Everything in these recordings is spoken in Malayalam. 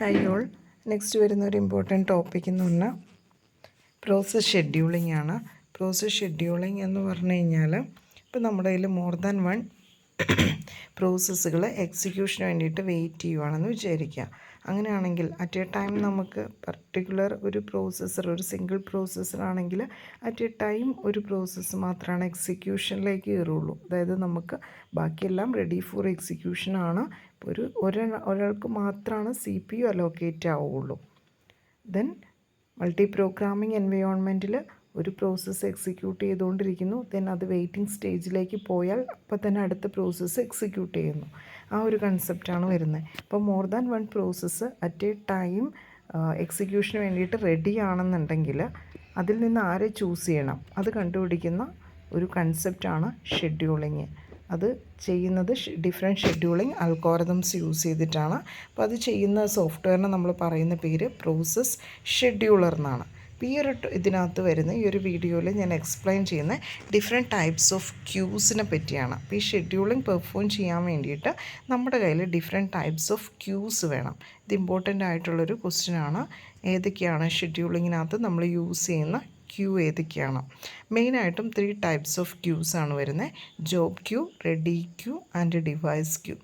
Hi all. നെക്സ്റ്റ് വരുന്ന ഒരു ഇമ്പോർട്ടൻറ്റ് ടോപ്പിക് എന്ന് പറഞ്ഞാൽ പ്രോസസ് ഷെഡ്യൂളിംഗ് ആണ്. പ്രോസസ് ഷെഡ്യൂളിംഗ് എന്ന് പറഞ്ഞു കഴിഞ്ഞാൽ ഇപ്പോൾ നമ്മുടെ കയ്യിൽ മോർ ദാൻ വൺ പ്രോസസ്സുകൾ എക്സിക്യൂഷന് വേണ്ടിയിട്ട് വെയിറ്റ് ചെയ്യുവാണെന്ന് വിചാരിക്കുക. അങ്ങനെയാണെങ്കിൽ അറ്റ് എ ടൈം നമുക്ക് പർട്ടിക്കുലർ ഒരു പ്രോസസ്സർ, ഒരു സിംഗിൾ പ്രോസസ്സറാണെങ്കിൽ അറ്റ് എ ടൈം ഒരു പ്രോസസ്സ് മാത്രമാണ് എക്സിക്യൂഷനിലേക്ക് കയറുള്ളൂ. അതായത് നമുക്ക് ബാക്കിയെല്ലാം റെഡി ഫോർ എക്സിക്യൂഷനാണ്. ഒരാൾക്ക് മാത്രമാണ് CPU അലോക്കേറ്റ് ആവുകയുള്ളൂ. ദെൻ മൾട്ടി പ്രോഗ്രാമിംഗ് എൻവയോൺമെൻറ്റിൽ ഒരു പ്രോസസ്സ് എക്സിക്യൂട്ട് ചെയ്തുകൊണ്ടിരിക്കുന്നു. ദെൻ അത് വെയിറ്റിംഗ് സ്റ്റേജിലേക്ക് പോയാൽ അപ്പോൾ തന്നെ അടുത്ത പ്രോസസ്സ് എക്സിക്യൂട്ട് ചെയ്യുന്നു. ആ ഒരു കൺസെപ്റ്റാണ് വരുന്നത്. അപ്പോൾ more than one process at a time എക്സിക്യൂഷന് വേണ്ടിയിട്ട് റെഡി ആണെന്നുണ്ടെങ്കിൽ അതിൽ നിന്ന് ആരെ ചൂസ് ചെയ്യണം അത് കണ്ടുപിടിക്കുന്ന ഒരു കൺസെപ്റ്റാണ് ഷെഡ്യൂളിങ്. അത് ചെയ്യുന്നത് ഡിഫറെൻറ്റ് ഷെഡ്യൂളിംഗ് അൽഗോരിതംസ് യൂസ് ചെയ്തിട്ടാണ്. അപ്പോൾ അത് ചെയ്യുന്ന സോഫ്റ്റ്വെയറിന് നമ്മൾ പറയുന്ന പേര് പ്രോസസ് ഷെഡ്യൂളർ എന്നാണ്. അപ്പോൾ ഈ ഒരു ഇതിനകത്ത് വരുന്ന ഈ ഒരു വീഡിയോയിൽ ഞാൻ എക്സ്പ്ലെയിൻ ചെയ്യുന്ന ഡിഫറെൻറ്റ് ടൈപ്സ് ഓഫ് ക്യൂസിനെ പറ്റിയാണ്. അപ്പോൾ ഈ ഷെഡ്യൂളിംഗ് പെർഫോം ചെയ്യാൻ വേണ്ടിയിട്ട് നമ്മുടെ കയ്യിൽ ഡിഫറെൻറ്റ് ടൈപ്സ് ഓഫ് ക്യൂസ് വേണം. ഇത് ഇമ്പോർട്ടൻ്റ് ആയിട്ടുള്ളൊരു ക്വസ്റ്റ്യനാണ്. ഏതൊക്കെയാണ് ഷെഡ്യൂളിങ്ങിനകത്ത് നമ്മൾ യൂസ് ചെയ്യുന്ന ക്യൂ ഏതൊക്കെയാണ്? മെയിനായിട്ടും 3 ടൈപ്സ് ഓഫ് ക്യൂസ് ആണ് വരുന്നത്. Job queue, ready queue and device queue.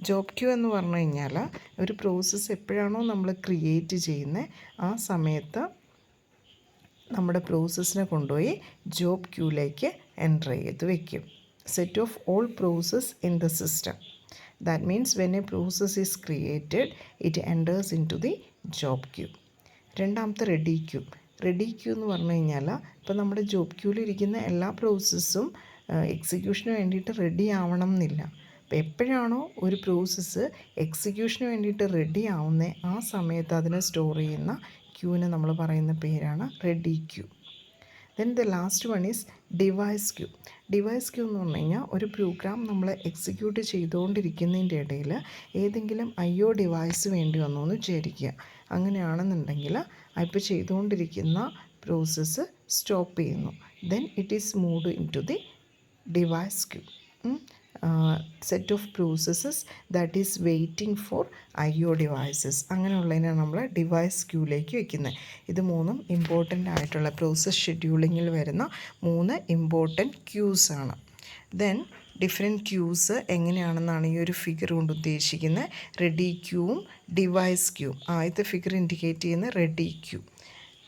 Job queue എന്ന് പറഞ്ഞു കഴിഞ്ഞാൽ ഒരു പ്രോസസ്സ് എപ്പോഴാണോ നമ്മൾ ക്രിയേറ്റ് ചെയ്യുന്നത് ആ സമയത്ത് നമ്മുടെ പ്രോസസ്സിനെ കൊണ്ടുപോയി ജോബ് ക്യൂയിലേക്ക് എൻ്റർ ചെയ്ത് വയ്ക്കും. Set of all process in the system. That means when a process is created it enters into the job queue. രണ്ടാമത്തെ റെഡി ക്യൂ. റെഡി ക്യൂ എന്ന് പറഞ്ഞു കഴിഞ്ഞാൽ ഇപ്പോൾ നമ്മുടെ ജോബ് ക്യൂവിലിരിക്കുന്ന എല്ലാ പ്രോസസ്സും എക്സിക്യൂഷന് വേണ്ടിയിട്ട് റെഡി ആവണം എന്നില്ല. അപ്പോൾ എപ്പോഴാണോ ഒരു പ്രോസസ്സ് എക്സിക്യൂഷന് വേണ്ടിയിട്ട് റെഡി ആവുന്നത് ആ സമയത്ത് അതിനെ സ്റ്റോർ ചെയ്യുന്ന ക്യൂവിനെ നമ്മൾ പറയുന്ന പേരാണ് ready queue. Then the last one is device queue. Device queue എന്ന് പറഞ്ഞു കഴിഞ്ഞാൽ ഒരു പ്രോഗ്രാം നമ്മൾ എക്സിക്യൂട്ട് ചെയ്തുകൊണ്ടിരിക്കുന്നതിൻ്റെ ഇടയിൽ ഏതെങ്കിലും IO ഡിവൈസ് വേണ്ടി വന്നു എന്ന് വിചാരിക്കുക. അങ്ങനെയാണെന്നുണ്ടെങ്കിൽ ഇപ്പോൾ ചെയ്തുകൊണ്ടിരിക്കുന്ന പ്രോസസ്സ് സ്റ്റോപ്പ് ചെയ്യുന്നു. Then it is moved into the device queue. Set of processes that is waiting for IO devices. അങ്ങനെയുള്ളതിനെ നമ്മൾ ഡിവൈസ് ക്യൂയിലേക്ക് വയ്ക്കുന്നത്. ഇത് മൂന്നും ഇമ്പോർട്ടൻ്റ് ആയിട്ടുള്ള പ്രോസസ് ഷെഡ്യൂളിങ്ങിൽ വരുന്ന 3 ഇമ്പോർട്ടൻറ്റ് ക്യൂസാണ്. ദെൻ ഡിഫറെൻറ്റ് ക്യൂസ് എങ്ങനെയാണെന്നാണ് ഈ ഒരു ഫിഗർ കൊണ്ട് ഉദ്ദേശിക്കുന്നത്. റെഡി ക്യൂവും ഡിവൈസ് ക്യൂവും. ആദ്യത്തെ ഫിഗർ ഇൻഡിക്കേറ്റ് ചെയ്യുന്ന റെഡി ക്യൂ.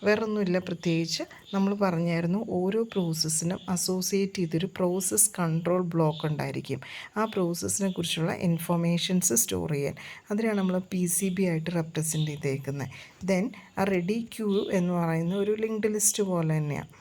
വേറൊന്നുമില്ല, പ്രത്യേകിച്ച് നമ്മൾ പറഞ്ഞായിരുന്നു ഓരോ പ്രോസസ്സിനും അസോസിയേറ്റ് ചെയ്തൊരു പ്രോസസ്സ് കൺട്രോൾ ബ്ലോക്ക് ഉണ്ടായിരിക്കും. ആ പ്രോസസ്സിനെ കുറിച്ചുള്ള ഇൻഫർമേഷൻസ് സ്റ്റോർ ചെയ്യാൻ അതിനാണ് നമ്മൾ PCB ആയിട്ട് റെപ്രസെൻറ്റ് ചെയ്തേക്കുന്നത്. ദെൻ ആ റെഡി ക്യൂ എന്ന് പറയുന്ന ഒരു ലിങ്ക്ഡ് ലിസ്റ്റ് പോലെ തന്നെയാണ്.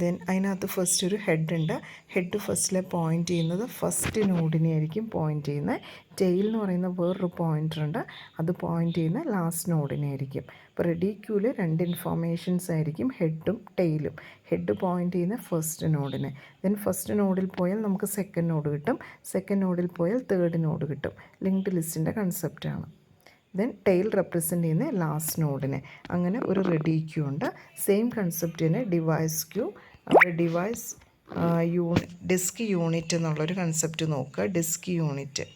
ദെൻ അതിനകത്ത് ഫസ്റ്റ് ഒരു ഹെഡ് ഉണ്ട്. ഹെഡ് ഫസ്റ്റിൽ പോയിൻ്റ് ചെയ്യുന്നത് ഫസ്റ്റ് നോഡിനെ ആയിരിക്കും പോയിൻ്റ് ചെയ്യുന്നത്. ടെയിൽ എന്ന് പറയുന്ന വേറൊരു പോയിൻ്റർ ഉണ്ട്, അത് പോയിൻ്റ് ചെയ്യുന്ന ലാസ്റ്റ് നോഡിനെ ആയിരിക്കും. ഇപ്പോൾ റെഡി ക്യൂവിൽ 2 ഇൻഫോർമേഷൻസ് ആയിരിക്കും, ഹെഡും ടെയിലും. ഹെഡ് പോയിൻ്റ് ചെയ്യുന്ന ഫസ്റ്റ് നോഡിനെ. ദെൻ ഫസ്റ്റ് നോഡിൽ പോയാൽ നമുക്ക് സെക്കൻഡ് നോഡ് കിട്ടും, സെക്കൻഡ് നോഡിൽ പോയാൽ തേർഡ് നോഡ് കിട്ടും. ലിങ്ക്ഡ് ലിസ്റ്റിൻ്റെ കൺസെപ്റ്റാണ്. ദെൻ ടെയിൽ റെപ്രസെൻ്റ് ചെയ്യുന്ന ലാസ്റ്റ് നോഡിനെ. അങ്ങനെ ഒരു റെഡി ക്യൂ ഉണ്ട്. സെയിം കൺസെപ്റ്റ് തന്നെ ഡിവൈസ് ക്യൂ. അവിടെ ഡിവൈസ് ഡിസ്ക് യൂണിറ്റ് എന്നുള്ളൊരു കൺസെപ്റ്റ് നോക്കുക. Disk unit.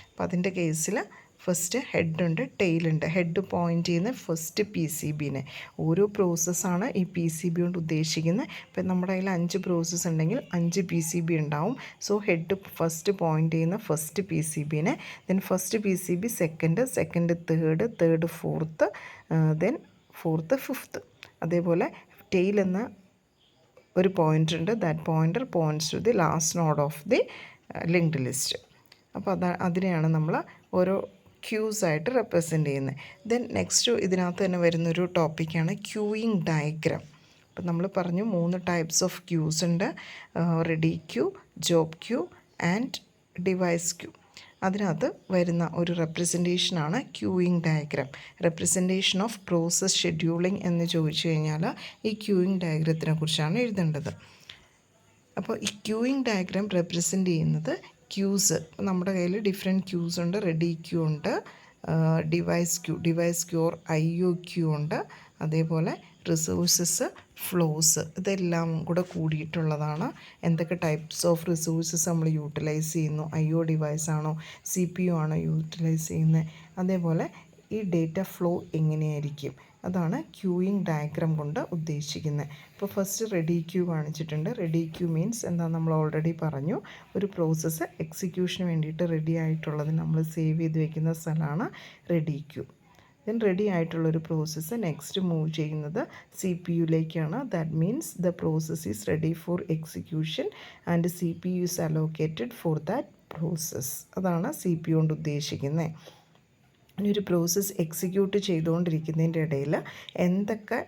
അപ്പോൾ അതിൻ്റെ കേസിൽ ഫസ്റ്റ് ഹെഡുണ്ട്, ടെയിലുണ്ട്. ഹെഡ് പോയിൻ്റ് ചെയ്യുന്ന ഫസ്റ്റ് PCBനെ. ഓരോ പ്രോസസ്സാണ് ഈ PCB കൊണ്ട് ഉദ്ദേശിക്കുന്നത്. ഇപ്പം നമ്മുടെ കയ്യിൽ 5 പ്രോസസ്സ് ഉണ്ടെങ്കിൽ 5 PCB ഉണ്ടാവും. സോ ഹെഡ് ഫസ്റ്റ് പോയിൻ്റ് ചെയ്യുന്ന ഫസ്റ്റ് PCBനെ. Then first PCB second, second third, third fourth, then fourth fifth. അതേപോലെ ടെയിൽ എന്ന ഒരു പോയിൻ്റർ ഉണ്ട്. That pointer points to the last node of the linked list. അപ്പോൾ അതിനെയാണ് നമ്മൾ ഓരോ ക്യൂസായിട്ട് റെപ്രസെൻ്റ് ചെയ്യുന്നത്. ദെൻ നെക്സ്റ്റ് ഇതിനകത്ത് തന്നെ വരുന്നൊരു ടോപ്പിക്കാണ് ക്യൂയിങ് ഡയഗ്രാം. അപ്പോൾ നമ്മൾ പറഞ്ഞു 3 ടൈപ്സ് ഓഫ് ക്യൂസ് ഉണ്ട്. Ready queue, job queue and device queue. അതിനകത്ത് വരുന്ന ഒരു റെപ്രസെൻറ്റേഷനാണ് queueing diagram. Representation of process scheduling എന്ന് ചോദിച്ചു കഴിഞ്ഞാൽ ഈ ക്യൂയിങ് ഡയഗ്രത്തിനെ കുറിച്ചാണ് എഴുതേണ്ടത്. അപ്പോൾ ഈ ക്യൂയിങ് ഡയഗ്രാം റെപ്രസെൻ്റ് ചെയ്യുന്നത് ക്യൂസ്. നമ്മുടെ കയ്യിൽ ഡിഫറെൻറ്റ് ക്യൂസ് ഉണ്ട്. റെഡി ക്യൂ ഉണ്ട്, device queue or IO queue ഉണ്ട്. അതേപോലെ റിസോഴ്സസ്, ഫ്ലോസ്, ഇതെല്ലാം കൂടെ കൂടിയിട്ടുള്ളതാണ്. എന്തൊക്കെ ടൈപ്സ് ഓഫ് റിസോഴ്സസ് നമ്മൾ യൂട്ടിലൈസ് ചെയ്യുന്നു, IO ഡിവൈസ് ആണോ CPU ആണോ യൂട്ടിലൈസ് ചെയ്യുന്നത്, അതേപോലെ ഈ ഡേറ്റ ഫ്ലോ എങ്ങനെയായിരിക്കും, അതാണ് ക്യൂയിങ് ഡയഗ്രാം കൊണ്ട് ഉദ്ദേശിക്കുന്നത്. ഇപ്പോൾ ഫസ്റ്റ് റെഡി ക്യൂ കാണിച്ചിട്ടുണ്ട്. റെഡി ക്യൂ മീൻസ് എന്താ നമ്മൾ ഓൾറെഡി പറഞ്ഞു, ഒരു പ്രോസസ്സ് എക്സിക്യൂഷന് വേണ്ടിയിട്ട് റെഡി ആയിട്ടുള്ളത് നമ്മൾ സേവ് ചെയ്ത് വെക്കുന്ന സ്ഥലമാണ് റെഡി ക്യൂ. ദെൻ റെഡി ആയിട്ടുള്ളൊരു പ്രോസസ്സ് നെക്സ്റ്റ് മൂവ് ചെയ്യുന്നത് സി പി യുയിലേക്കാണ്. That means the process is ready for execution and C P U is allocated for that process. അതാണ് സി പി യു കൊണ്ട് ഉദ്ദേശിക്കുന്നത്. ഇനി ഒരു പ്രോസസ്സ് എക്സിക്യൂട്ട് ചെയ്തുകൊണ്ടിരിക്കുന്നതിൻ്റെ ഇടയിൽ എന്തൊക്കെ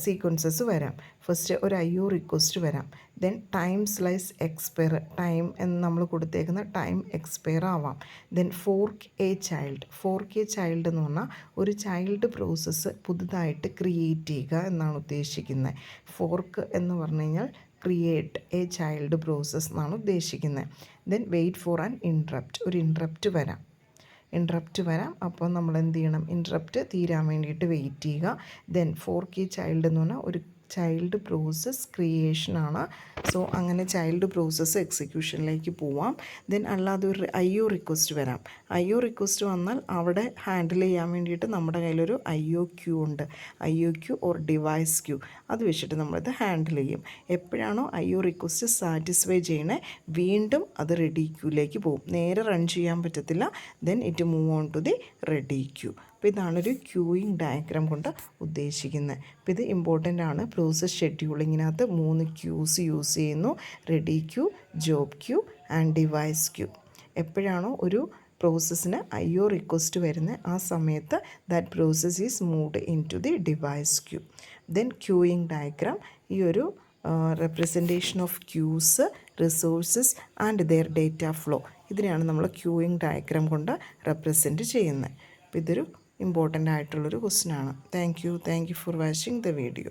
സീക്വൻസസ് വരാം. ഫസ്റ്റ് ഒരു IO റിക്വസ്റ്റ് വരാം. Then time slice expire, time എന്ന് നമ്മൾ കൊടുത്തേക്കുന്ന ടൈം എക്സ്പയർ ആവാം. ദെൻ ഫോർക്ക് എ ചൈൽഡ് എന്ന് പറഞ്ഞാൽ ഒരു ചൈൽഡ് പ്രോസസ്സ് പുതുതായിട്ട് ക്രിയേറ്റ് ചെയ്യുക എന്നാണ് ഉദ്ദേശിക്കുന്നത്. ഫോർക്ക് എന്ന് പറഞ്ഞു കഴിഞ്ഞാൽ ക്രിയേറ്റ് എ ചൈൽഡ് പ്രോസസ്സ് എന്നാണ് ഉദ്ദേശിക്കുന്നത്. Then wait for an interrupt, ഒരു ഇൻട്രപ്റ്റ് വരാം. അപ്പോൾ നമ്മൾ എന്ത് ചെയ്യണം, ഇൻട്രപ്റ്റ് തീരാൻ വേണ്ടിയിട്ട് വെയിറ്റ് ചെയ്യുക. ദെൻ ഫോർക്ക് ചൈൽഡ് എന്ന് പറഞ്ഞാൽ ഒരു ചൈൽഡ് പ്രോസസ്സ് ക്രിയേഷനാണ്. സോ അങ്ങനെ ചൈൽഡ് പ്രോസസ്സ് എക്സിക്യൂഷനിലേക്ക് പോവാം. ദെൻ അല്ലാതെ ഒരു IO റിക്വസ്റ്റ് വരാം. IO റിക്വസ്റ്റ് വന്നാൽ അവിടെ ഹാൻഡിൽ ചെയ്യാൻ വേണ്ടിയിട്ട് നമ്മുടെ കയ്യിലൊരു IO ക്യൂ ഉണ്ട്. IO queue or device queue, അത് വെച്ചിട്ട് നമ്മളിത് ഹാൻഡിൽ ചെയ്യും. എപ്പോഴാണോ IO റിക്വസ്റ്റ് സാറ്റിസ്ഫൈ ചെയ്യണേ വീണ്ടും അത് റെഡി ക്യൂയിലേക്ക് പോകും. നേരെ റൺ ചെയ്യാൻ പറ്റത്തില്ല. Then it move on to the ready queue. അപ്പോൾ ഇതാണൊരു ക്യൂയിങ് ഡയഗ്രാം കൊണ്ട് ഉദ്ദേശിക്കുന്നത്. അപ്പോൾ ഇത് ഇമ്പോർട്ടൻ്റ് ആണ്. പ്രോസസ് ഷെഡ്യൂളിങ്ങിനകത്ത് 3 ക്യൂസ് യൂസ് ചെയ്യുന്നു: ready queue, job queue and device queue. എപ്പോഴാണോ ഒരു പ്രോസസ്സിന് IO റിക്വസ്റ്റ് വരുന്നത് ആ സമയത്ത് that process is moved into the device queue. Then queueing diagram ഈ ഒരു representation of queues, resources and their data flow, ഇതിനെയാണ് നമ്മൾ ക്യൂയിങ് ഡയഗ്രാം കൊണ്ട് റെപ്രസെൻറ്റ് ചെയ്യുന്നത്. അപ്പോൾ ഇതൊരു ഇമ്പോർട്ടൻ്റ് ആയിട്ടുള്ളൊരു ക്വസ്റ്റ്യൻ ആണ്. Thank you for watching the video.